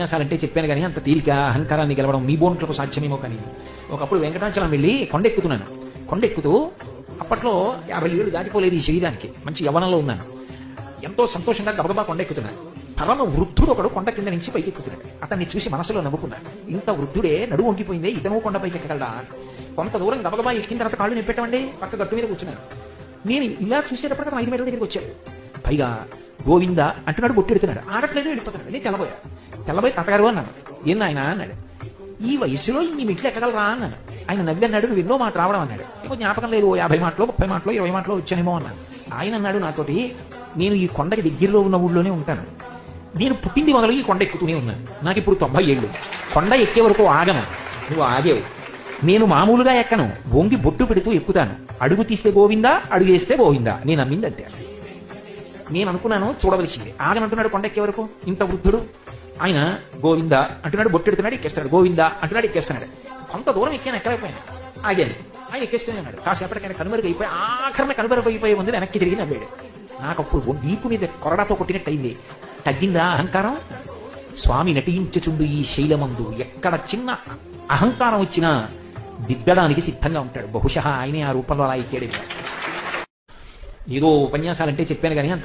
ఉపన్యాసాలంటే చెప్పాను కానీ అంత తేలిక అహంకారాన్ని గెలవడం మీ బోన్లకు సాధ్యమేమో కానీ ఒకప్పుడు వెంకటాచలం వెళ్ళి కొండెక్కుతున్నాను. కొండెక్కుతూ అప్పట్లో 50 ఏళ్ళు దాటిపోలేదు ఈ శరీరానికి, మంచి యవ్వనంలో ఉన్నాను. ఎంతో సంతోషంగా గబగబా కొండెక్కుతున్నాను. పరమ వృద్ధుడు ఒకడు కొండ కింద నుంచి పైకి ఎక్కుతున్నాడు. అతన్ని చూసి మనసులో నవ్వుకున్నాడు. ఇంత వృద్ధుడే నడువు వంగిపోయిందే, ఇతను కొండ పైకి ఎక్కగలడా? కొంత దూరం గబగబా ఎక్కిన తర్వాత కాళ్ళు నింపెట్టమండి, పక్క గట్టు మీద కూర్చున్నాను. నేను ఇలా చూసేటప్పటికి 5 మీటర్ల దగ్గరికి వచ్చాడు. పైగా గోవింద అంటున్నాడు, బొట్టెడుతున్నాడు. ఆడట్లేదు, వెళ్ళిపోతున్నాడు. నేను తెల్లబోయి తాతగారు అన్నాను. ఏం ఆయన అన్నాడు. ఈ వయసులో ఇన్ని మెట్లు ఎక్కగలరా అన్నాను. ఆయన నవ్వి అన్నాడు, నువ్వు ఎన్నో మాట రావడం అన్నాడు. ఏమో జ్ఞాపకం లేదు, 50 మాటలో 30 మాటలో 20 మాటలో వచ్చానేమో అన్నాను. ఆయన అన్నాడు నాతోటి, నేను ఈ కొండకి దగ్గరలో ఉన్న ఊళ్ళోనే ఉంటాను. నేను పుట్టింది మొదలు ఈ కొండ ఎక్కుతూనే ఉన్నాను. నాకు ఇప్పుడు 90 ఏళ్ళు. కొండ ఎక్కే వరకు ఆగను, నువ్వు ఆగేవు. నేను మామూలుగా ఎక్కను, వంగి బొట్టు పెడుతూ ఎక్కుతాను. అడుగు తీస్తే గోవిందా, అడుగు వేస్తే గోవిందా. నేను నమ్మింది అంతే. నేను అనుకున్నాను చూడవలసింది. ఆగనంటున్నాడు కొండ ఎక్కే వరకు ఇంత వృద్ధుడు. ఆయన గోవింద అంటున్నాడు, బొట్టెడుతున్నాడు, ఎక్కేస్తున్నాడు. గోవింద అంటున్నాడు, ఎక్కేస్తున్నాడు. కొంత దూరం ఎక్కాను, ఎక్కలేకపోయాను. ఆగాను. ఆయన ఎక్కేస్తూనే ఉన్నాడు. కాసేపటికైనా కనుమరుగైపోయి ఆఖరణ కనుమరుగైపోయే ముందు వెనక్కి తిరిగి నవ్వాడు. నాకు అప్పుడు వీపు మీద కొరడాతో కొట్టినట్టు అయింది. తగ్గిందా అహంకారం? స్వామి నటించుచుండు ఈ శైలమందు. ఎక్కడ చిన్న అహంకారం వచ్చినా దిద్దడానికి సిద్ధంగా ఉంటాడు. బహుశా ఆయనే ఆ రూపంలో అలా ఎక్కాడు. ఏదో ఉపన్యాసాలంటే చెప్పాను కానీ అంత